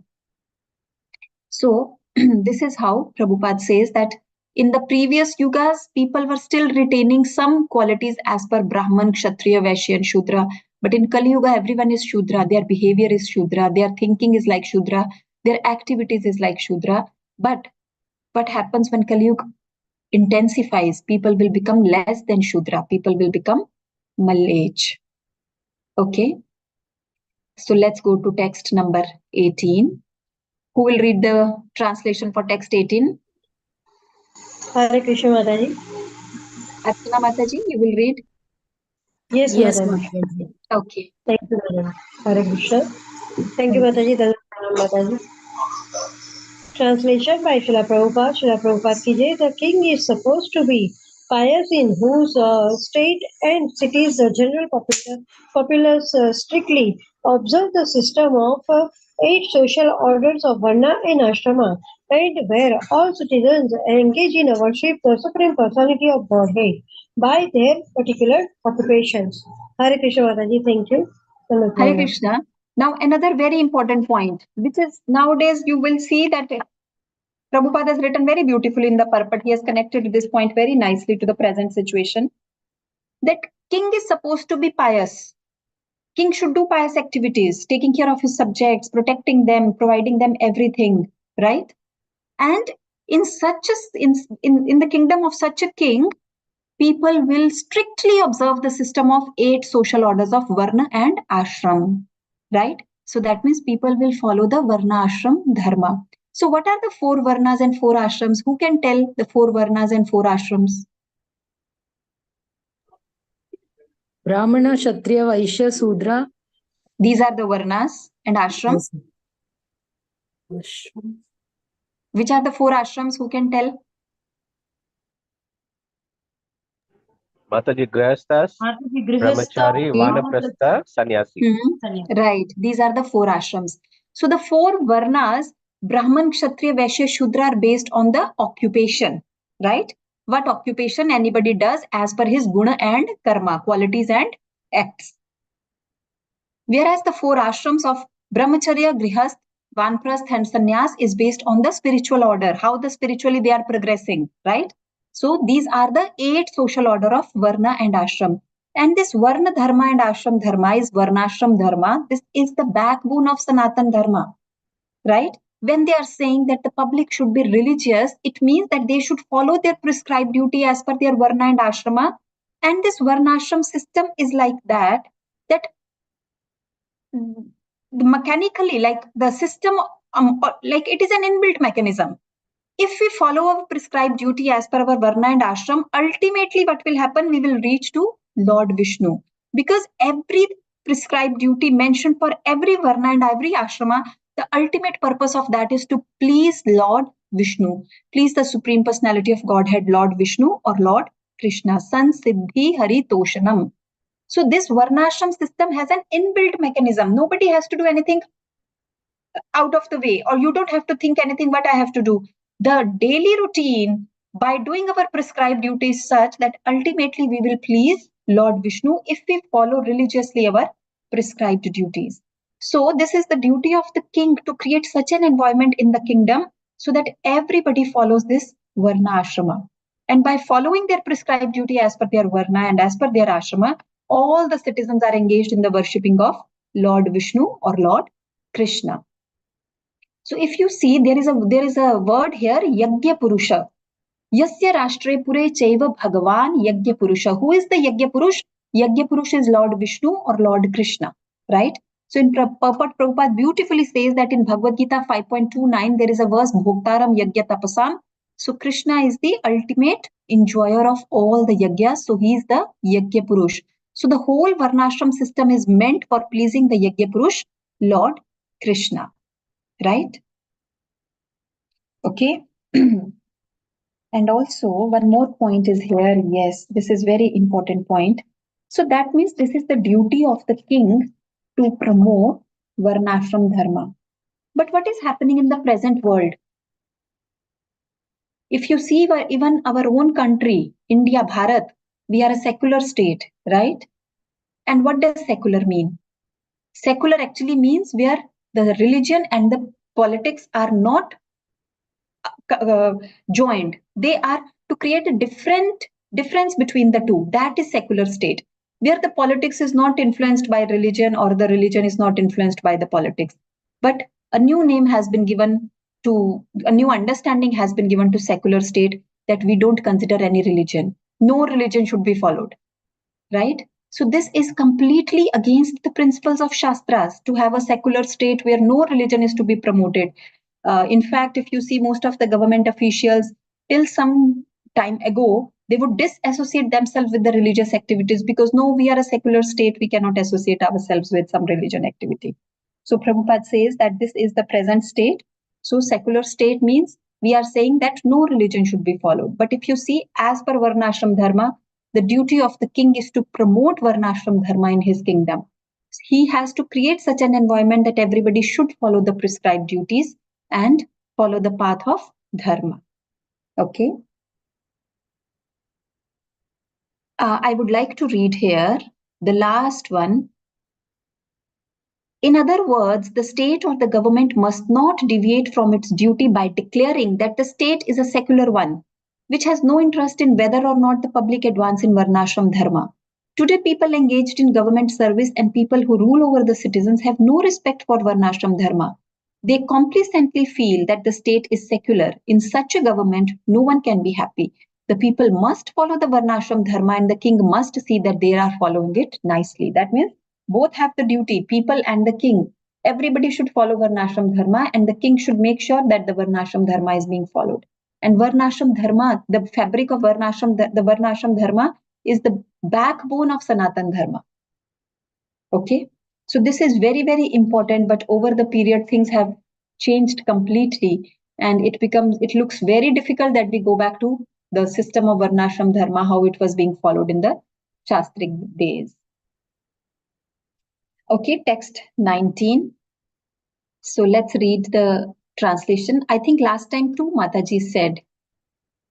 Speaker 1: So this is how Prabhupada says that in the previous yugas, people were still retaining some qualities as per Brahman, Kshatriya, Vaishya and Shudra. But in Kali Yuga, everyone is Shudra. Their behavior is Shudra. Their thinking is like Shudra. Their activities is like Shudra. But what happens when Kali Yuga intensifies? People will become less than Shudra. People will become malech. Okay. So let's go to text number 18. Who will read the translation for text 18?
Speaker 6: Hare Krishna Mataji.
Speaker 1: Archana Mataji, you will read?
Speaker 6: Yes,
Speaker 4: Yes,
Speaker 6: Mataji.
Speaker 4: Mataji.
Speaker 1: Okay.
Speaker 6: Thank you, Mataji. Hare Krishna. Thank you, Mataji. Mataji. Translation by Srila Prabhupada. Srila Prabhupada ki jai. The king is supposed to be pious in whose state and cities the general populace strictly observe the system of 8 social orders of Varna and Ashrama, and where all citizens engage in worship the Supreme Personality of Godhead by their particular occupations. Hare Krishna Mataji, thank you.
Speaker 1: Hare Krishna. Now another very important point, which is nowadays you will see that Prabhupada has written very beautifully in the purport. He has connected this point very nicely to the present situation. That king is supposed to be pious. King should do pious activities, taking care of his subjects, protecting them, providing them everything, right? And in the kingdom of such a king, people will strictly observe the system of 8 social orders of Varna and Ashram, right? So that means people will follow the Varna Ashram Dharma. So what are the 4 Varnas and 4 Ashrams? Who can tell the 4 Varnas and 4 Ashrams?
Speaker 4: Brahmana, Kshatriya, Vaishya, Sudra.
Speaker 1: These are the Varnas and Ashrams.
Speaker 4: Yes.
Speaker 1: Which are the 4 Ashrams? Who can tell?
Speaker 7: Mataji Grihasthas, Brahmachari, Vanaprastha, Sannyasi.
Speaker 1: Right. These are the 4 Ashrams. So the 4 Varnas, Brahman, Kshatriya, Vaishya, Shudra are based on the occupation, right? What occupation anybody does as per his guna and karma, qualities and acts. Whereas the 4 ashrams of Brahmacharya, Grihasth, Vanprasth and Sannyas is based on the spiritual order, how the spiritually they are progressing, right? So these are the 8 social order of Varna and Ashram. And this Varna Dharma and Ashram Dharma is Varnashram Dharma. This is the backbone of Sanatan Dharma, right? When they are saying that the public should be religious, it means that they should follow their prescribed duty as per their Varna and Ashrama. And this Varnashram system is like that mechanically, like the system, like it is an inbuilt mechanism. If we follow our prescribed duty as per our Varna and Ashram, ultimately what will happen? We will reach to Lord Vishnu. Because every prescribed duty mentioned for every varna and every ashrama, the ultimate purpose of that is to please Lord Vishnu, please the Supreme Personality of Godhead, Lord Vishnu or Lord Krishna. San Siddhi Hari Toshanam. So this varnashram system has an inbuilt mechanism. Nobody has to do anything out of the way, or you don't have to think anything what I have to do. The daily routine, by doing our prescribed duties such that ultimately we will please Lord Vishnu if we follow religiously our prescribed duties. So this is the duty of the king, to create such an environment in the kingdom so that everybody follows this varna ashrama. And by following their prescribed duty as per their varna and as per their ashrama, all the citizens are engaged in the worshipping of Lord Vishnu or Lord Krishna. So if you see, there is a word here, Yagya Purusha. Yasya Rashtre Pure Chaiva Bhagavan Yagya Purusha. Who is the Yagya Purush? Yagya Purush is Lord Vishnu or Lord Krishna, right? So in purport, Prabhupada beautifully says that in Bhagavad Gita 5.29, there is a verse, Bhoktaram Yagya Tapasam. So Krishna is the ultimate enjoyer of all the Yagyas. So he is the Yagya Purush. So the whole Varnashram system is meant for pleasing the Yagya Purush, Lord Krishna. Right? Okay. And also one more point is here. Yes, this is very important point. So that means this is the duty of the king to promote Varnashram Dharma. But what is happening in the present world? If you see even our own country, India, Bharat, we are a secular state, right? And what does secular mean? Secular actually means where the religion and the politics are not joined. They are to create a difference between the two. That is secular state, where the politics is not influenced by religion or the religion is not influenced by the politics. But a new name has been given to, a new understanding has been given to secular state, that we don't consider any religion. No religion should be followed, right? So this is completely against the principles of Shastras, to have a secular state where no religion is to be promoted. In fact, if you see most of the government officials, till some time ago, they would disassociate themselves with the religious activities because no, we are a secular state, we cannot associate ourselves with some religion activity. So Prabhupada says that this is the present state. So secular state means we are saying that no religion should be followed. But if you see, as per Varnashram Dharma, the duty of the king is to promote Varnashram Dharma in his kingdom. He has to create such an environment that everybody should follow the prescribed duties and follow the path of dharma. Okay. I would like to read here the last one. In other words, the state or the government must not deviate from its duty by declaring that the state is a secular one, which has no interest in whether or not the public advance in Varnashram Dharma. Today, people engaged in government service and people who rule over the citizens have no respect for Varnashram Dharma. They complacently feel that the state is secular. In such a government, no one can be happy. The people must follow the Varnashram Dharma and the king must see that they are following it nicely. That means both have the duty, people and the king. Everybody should follow Varnashram Dharma and the king should make sure that the Varnashram Dharma is being followed. And Varnashram Dharma, the fabric of Varnashram, the Varnashram Dharma is the backbone of Sanatan Dharma. Okay. So this is very, very important, but over the period, things have changed completely and it looks very difficult that we go back to the system of Varnashram Dharma, how it was being followed in the Shastric days. Okay, text 19. So let's read the translation. I think last time too, Mataji said.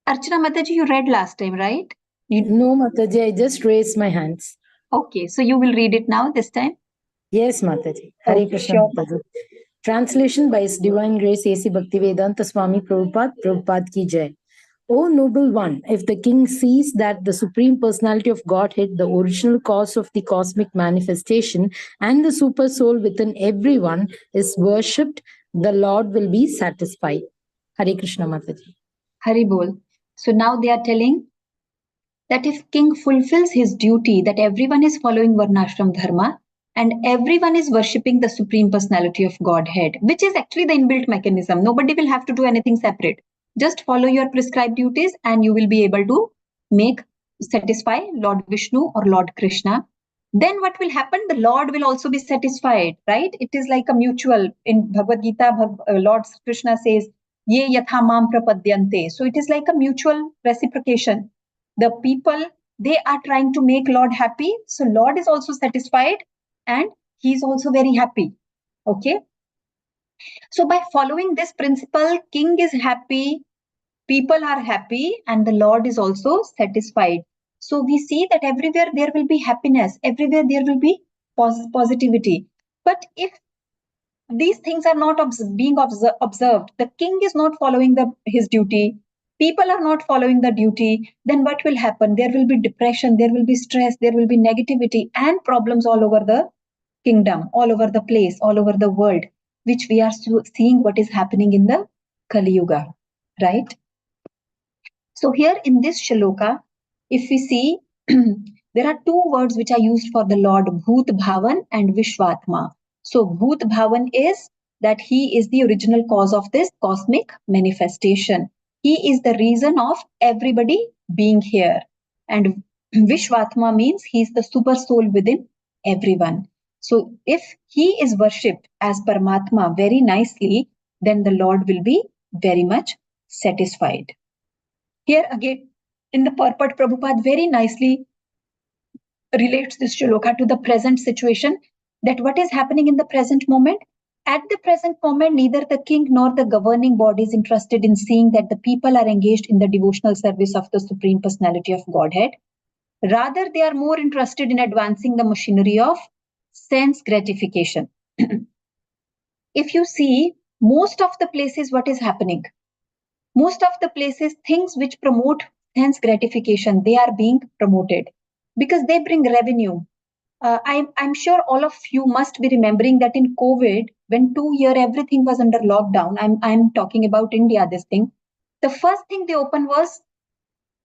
Speaker 1: Archana Mataji, you read last time, right?
Speaker 4: No, Mataji, I just raised my hands.
Speaker 1: Okay, so you will read it now this time?
Speaker 4: Yes, Mataji. Hare
Speaker 1: Okay,
Speaker 4: Krishna,
Speaker 1: sure.
Speaker 4: Mataji. Translation by His Divine Grace A.C. Bhaktivedanta Swami Prabhupada, Prabhupada ki jai. O noble one, if the king sees that the Supreme Personality of Godhead, the original cause of the cosmic manifestation, and the super soul within everyone is worshipped, the Lord will be satisfied. Hare Krishna, Mataji.
Speaker 1: Hari Bol. So now they are telling that if king fulfills his duty, that everyone is following Varnashram Dharma and everyone is worshipping the Supreme Personality of Godhead, which is actually the inbuilt mechanism. Nobody will have to do anything separate. Just follow your prescribed duties and you will be able to satisfy Lord Vishnu or Lord Krishna. then what will happen? The Lord will also be satisfied, right? It is like a mutual. In Bhagavad Gita, Lord Krishna says, Ye yatha mam prapadyante. So it is like a mutual reciprocation. The people, they are trying to make Lord happy. So Lord is also satisfied and he is also very happy. Okay. So by following this principle, king is happy, people are happy, and the Lord is also satisfied. So we see that everywhere there will be happiness, everywhere there will be positivity. But if these things are not being observed, the king is not following his duty, people are not following the duty, then what will happen? There will be depression, there will be stress, there will be negativity and problems all over the kingdom, all over the place, all over the world, which we are seeing what is happening in the Kali Yuga, right? So here in this shloka, if we see, there are two words which are used for the Lord, Bhut Bhavan and Vishwatma. So Bhut Bhavan is that he is the original cause of this cosmic manifestation. He is the reason of everybody being here. And Vishwatma means he is the super soul within everyone. So if he is worshipped as Paramatma very nicely, then the Lord will be very much satisfied. Here again, in the purport, Prabhupada very nicely relates this shloka to the present situation, that what is happening in the present moment. At the present moment, neither the king nor the governing body is interested in seeing that the people are engaged in the devotional service of the Supreme Personality of Godhead. Rather, they are more interested in advancing the machinery of sense gratification. If you see, most of the places, what is happening? Most of the places, things which promote sense gratification, they are being promoted because they bring revenue. I'm sure all of you must be remembering that in COVID, when 2 years everything was under lockdown, I'm talking about India, this thing. The first thing they opened was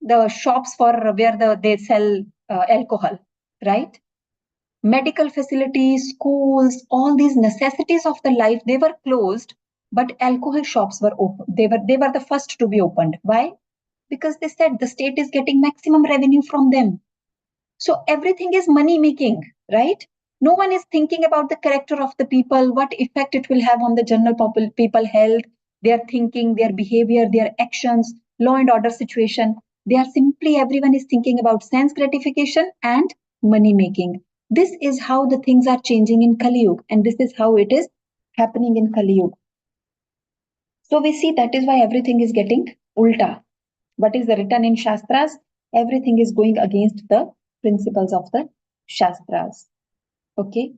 Speaker 1: the shops for where they sell alcohol, right? Medical facilities, schools, all these necessities of the life, they were closed, but alcohol shops were open. They were the first to be opened. Why? Because they said the state is getting maximum revenue from them. So everything is money making, right? No one is thinking about the character of the people, what effect it will have on the general people health, their thinking, their behavior, their actions, law and order situation. They are simply, everyone is thinking about sense gratification and money making. This is how the things are changing in Kali Yuga, and this is how it is happening in Kali Yuga. So we see that is why everything is getting ulta. What is written in Shastras? Everything is going against the principles of the Shastras. Okay.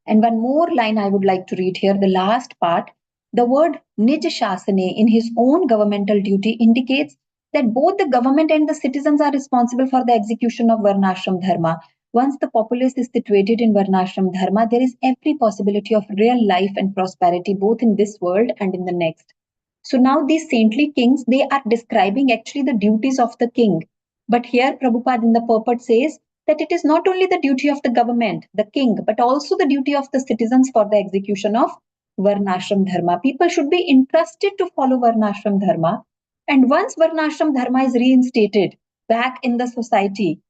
Speaker 1: And one more line I would like to read here, the last part. The word Nij Shasane in his own governmental duty indicates that both the government and the citizens are responsible for the execution of Varnashram Dharma. Once the populace is situated in Varnashram Dharma, there is every possibility of real life and prosperity both in this world and in the next. So now these saintly kings, they are describing actually the duties of the king. But here Prabhupada in the purport says that it is not only the duty of the government, the king, but also the duty of the citizens for the execution of Varnashram Dharma. People should be entrusted to follow Varnashram Dharma. And once Varnashram Dharma is reinstated back in the society,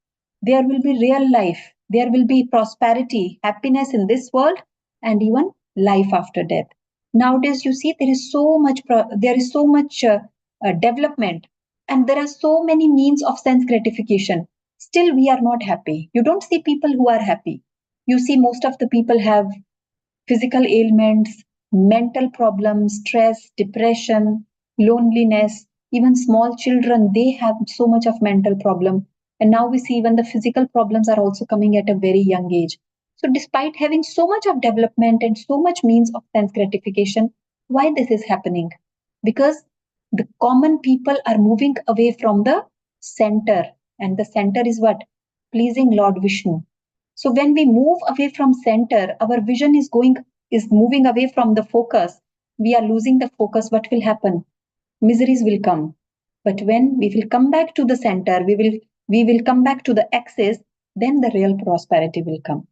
Speaker 1: there will be real life, there will be prosperity, happiness in this world, and even life after death. Nowadays, you see, there is so much development, and there are so many means of sense gratification. Still, we are not happy. You don't see people who are happy. You see, most of the people have physical ailments, mental problems, stress, depression, loneliness. Even small children, they have so much of mental problem. And now we see even the physical problems are also coming at a very young age. So despite having so much of development and so much means of sense gratification, why this is happening? Because the common people are moving away from the center. And the center is what? Pleasing Lord Vishnu. So when we move away from center, our vision is moving away from the focus. We are losing the focus. What will happen? Miseries will come. But when we will come back to the center, we will come back to the axis, then the real prosperity will come.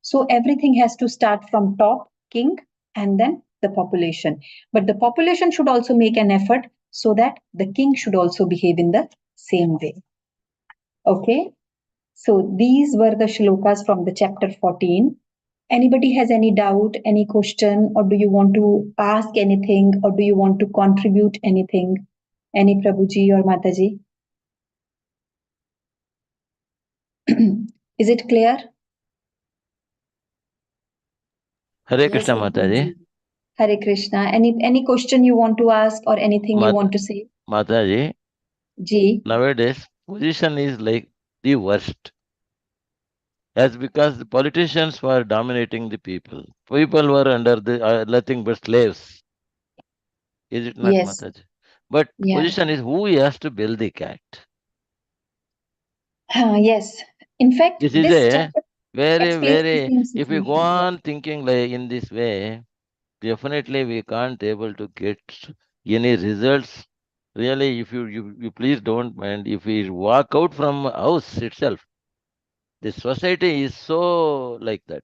Speaker 1: So everything has to start from top, king, and then the population. But the population should also make an effort so that the king should also behave in the same way. Okay. So these were the shlokas from the chapter 14. Anybody has any doubt, any question, or do you want to ask anything, or do you want to contribute anything? Any Prabhuji or Mataji? Is it clear?
Speaker 3: Hare Krishna Mataji.
Speaker 1: Hare Krishna. Any question you want to ask or anything you want to say?
Speaker 3: Mataji,
Speaker 1: Ji.
Speaker 3: nowadays position is like the worst. That's because the politicians were dominating the people. People were under the nothing but slaves. Is it not,
Speaker 1: Yes.
Speaker 3: Mataji? But
Speaker 1: Yeah.
Speaker 3: position is who has to build the cat.
Speaker 1: Yes. In fact,
Speaker 3: This is
Speaker 1: this
Speaker 3: a
Speaker 1: chapter
Speaker 3: very,
Speaker 1: explains the
Speaker 3: very,
Speaker 1: same
Speaker 3: if we
Speaker 1: situation.
Speaker 3: go on thinking like in this way, definitely we can't able to get any results. Really, if you please don't mind, if we walk out from house itself, the society is so like that.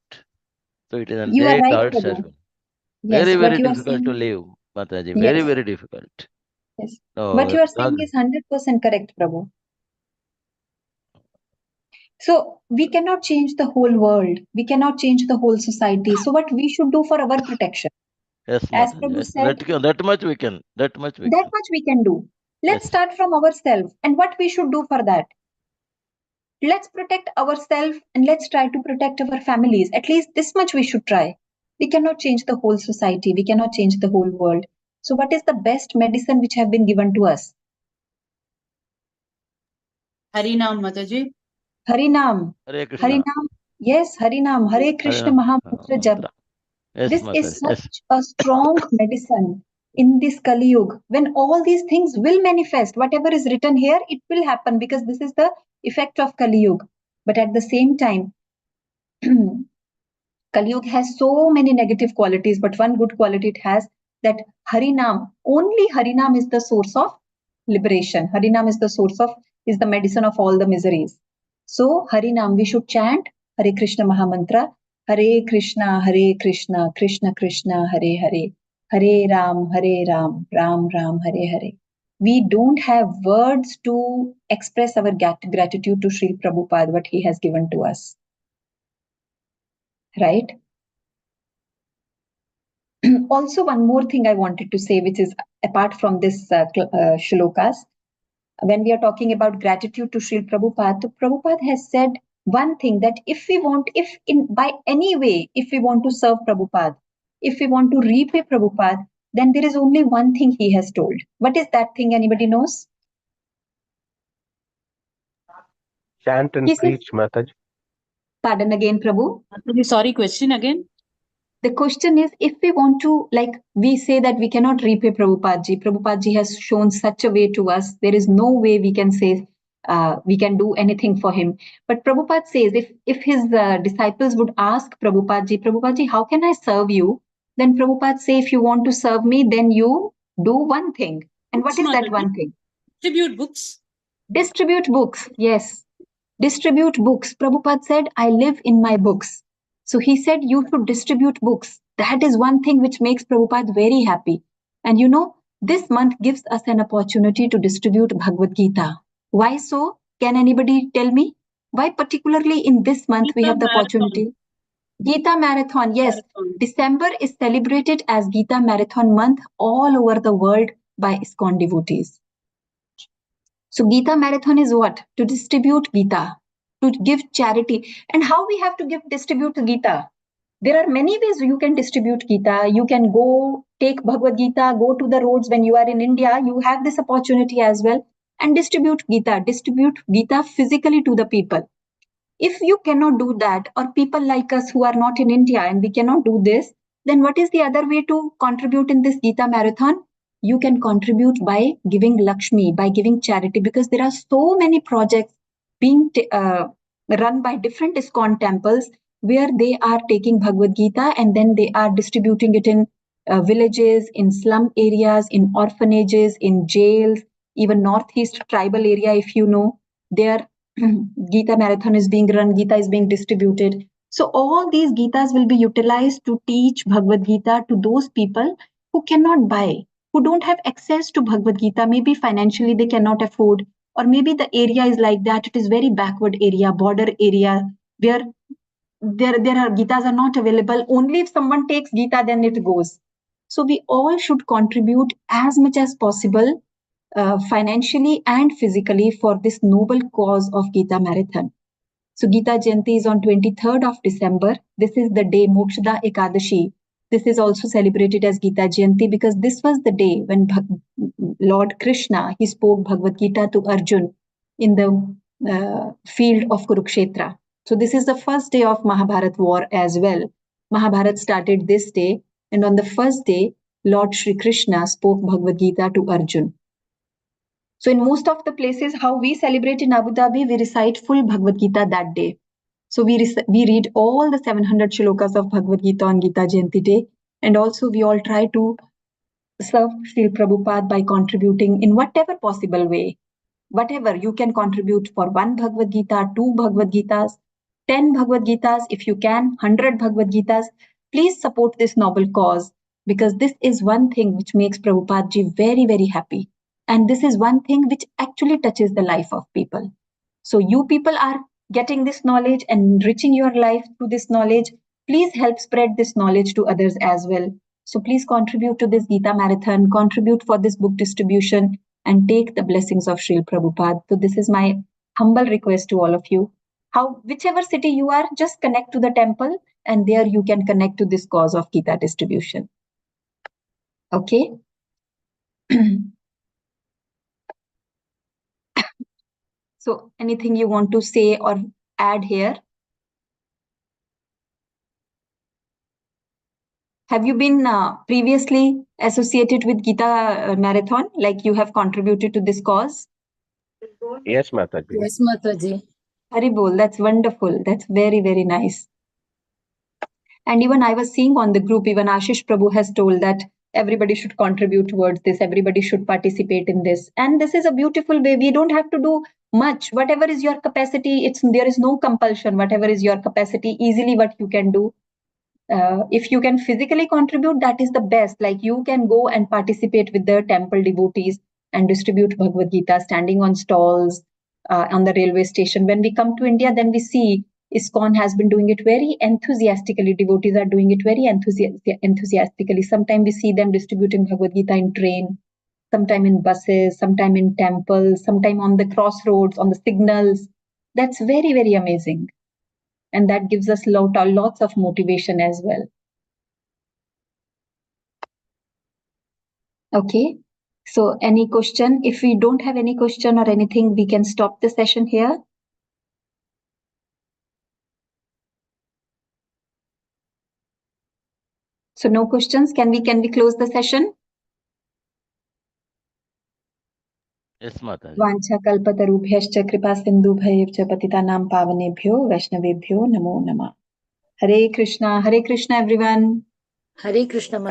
Speaker 3: So it is a
Speaker 1: You are
Speaker 3: day
Speaker 1: right,
Speaker 3: thoughts as
Speaker 1: Prabhu.
Speaker 3: well.
Speaker 1: Yes,
Speaker 3: Very,
Speaker 1: what
Speaker 3: very
Speaker 1: you are
Speaker 3: difficult to
Speaker 1: saying.
Speaker 3: live, Mataji. Very,
Speaker 1: Yes.
Speaker 3: very difficult.
Speaker 1: Yes.
Speaker 3: No,
Speaker 1: What you are saying is 100% correct, Prabhu. So we cannot change the whole world. We cannot change the whole society. So what we should do for our protection?
Speaker 3: yes,
Speaker 1: As
Speaker 3: Mataji.
Speaker 1: Prabhu
Speaker 3: Yes.
Speaker 1: said,
Speaker 3: That much we can. That much we
Speaker 1: that
Speaker 3: can.
Speaker 1: much we can do. Let's
Speaker 3: Yes.
Speaker 1: start from ourselves and what we should do for that. Let's protect ourselves and let's try to protect our families. At least this much we should try. We cannot change the whole society. We cannot change the whole world. So what is the best medicine which have been given to us?
Speaker 2: Harinam, Mataji.
Speaker 1: Harinam.
Speaker 3: Hare Krishna.
Speaker 1: Harinam. Yes, Harinam. Hare Krishna Mahamantra Jap.
Speaker 3: Yes,
Speaker 1: This
Speaker 3: Mataji.
Speaker 1: is such
Speaker 3: Yes.
Speaker 1: a strong medicine in this Kali Yuga. When all these things will manifest, whatever is written here, it will happen because this is the effect of Kali Yuga. But at the same time, Kali Yuga has so many negative qualities, but one good quality it has, that Harinam, only Harinam is the source of liberation. Harinam is is the medicine of all the miseries. So Harinam, we should chant Hare Krishna Mahamantra, Hare Krishna, Krishna Krishna, Hare Hare, Hare Ram, Ram Ram, Hare Hare. We don't have words to express our gratitude to Sri Prabhupada, what he has given to us. Right? Also, one more thing I wanted to say, which is apart from this shlokas, when we are talking about gratitude to Srila Prabhupada, Prabhupada has said one thing, that if we want, if in by any way, if we want to serve Prabhupada, if we want to repay Prabhupada, then there is only one thing he has told. What is that thing? Anybody knows?
Speaker 7: Chant and preach, Mataji.
Speaker 1: Pardon again, Prabhu.
Speaker 2: Sorry, question again.
Speaker 1: The question is, if we want to, like we say that we cannot repay Prabhupada ji. Prabhupada ji has shown such a way to us. There is no way we can say we can do anything for him. But Prabhupada says, if his disciples would ask Prabhupada ji, how can I serve you? Then Prabhupada say, if you want to serve me, then you do one thing. And what is that one thing?
Speaker 2: Distribute books.
Speaker 1: Distribute books. Yes. Distribute books. Prabhupada said, I live in my books. So he said, you should distribute books. That is one thing which makes Prabhupada very happy. And you know, this month gives us an opportunity to distribute Bhagavad Gita. Why so? Can anybody tell me? Why particularly in this month we have the opportunity? Gita Marathon, yes. December is celebrated as Gita Marathon month all over the world by ISKCON devotees. So Gita Marathon is what? To distribute Gita, to give charity. And how we have to distribute Gita? There are many ways you can distribute Gita. You can go take Bhagavad Gita, go to the roads when you are in India. You have this opportunity as well, and distribute Gita. Distribute Gita physically to the people. If you cannot do that, or people like us who are not in India and we cannot do this, then what is the other way to contribute in this Gita Marathon? You can contribute by giving Lakshmi, by giving charity, because there are so many projects being run by different ISKCON temples where they are taking Bhagavad Gita and then they are distributing it in villages, in slum areas, in orphanages, in jails, even Northeast tribal area, if you know, there Gita Marathon is being run, Gita is being distributed. So all these Gitas will be utilized to teach Bhagavad Gita to those people who cannot buy, who don't have access to Bhagavad Gita. Maybe financially they cannot afford, or maybe the area is like that, it is very backward area, border area, where there are Gitas are not available. Only if someone takes Gita, then it goes. So we all should contribute as much as possible, financially and physically, for this noble cause of Gita Marathon. So Gita Jayanti is on 23rd of December. This is the day Mokshada Ekadashi. This is also celebrated as Gita Jayanti because this was the day when Lord Krishna, he spoke Bhagavad Gita to Arjun in the field of Kurukshetra. So this is the first day of Mahabharat war as well. Mahabharat started this day, and on the first day, Lord Shri Krishna spoke Bhagavad Gita to Arjun. So in most of the places, how we celebrate in Abu Dhabi, we recite full Bhagavad Gita that day. So we read all the 700 shlokas of Bhagavad Gita on Gita Jayanti day. And also we all try to serve Srila Prabhupada by contributing in whatever possible way. Whatever you can contribute for 1 Bhagavad Gita, 2 Bhagavad Gitas, 10 Bhagavad Gitas, if you can, 100 Bhagavad Gitas. Please support this noble cause, because this is one thing which makes Prabhupada ji very, very happy. And this is one thing which actually touches the life of people. So you people are getting this knowledge and enriching your life through this knowledge. Please help spread this knowledge to others as well. So please contribute to this Gita Marathon, contribute for this book distribution, and take the blessings of Srila Prabhupada. So this is my humble request to all of you. Whichever city you are, just connect to the temple, and there you can connect to this cause of Gita distribution. Okay? So anything you want to say or add here? Have you been previously associated with Gita Marathon? Like you have contributed to this cause?
Speaker 7: Yes, Mataji.
Speaker 4: Yes, Mataji.
Speaker 1: Hari Bol, that's wonderful. That's very, very nice. And even I was seeing on the group, even Ashish Prabhu has told that everybody should contribute towards this. Everybody should participate in this. And this is a beautiful way. We don't have to do much. Whatever is your capacity, there is no compulsion. Whatever is your capacity, easily what you can do. If you can physically contribute, that is the best. Like you can go and participate with the temple devotees and distribute Bhagavad Gita, standing on stalls on the railway station. When we come to India, then we see ISKCON has been doing it very enthusiastically. Devotees are doing it very enthusiastically. Sometimes we see them distributing Bhagavad Gita in train, sometime in buses, sometime in temples, sometime on the crossroads, on the signals. That's very, very amazing. And that gives us lots of motivation as well. Okay. So any question? If we don't have any question or anything, we can stop the session here. So no questions. Can we close the session?
Speaker 3: Yes, Mataji.
Speaker 1: Vancha kalpatarubhyascha kripa sindubhyayevcha patitanam pavanebhyo vaishnavebhyo namo namah. Hare Krishna everyone.
Speaker 4: Hare Krishna.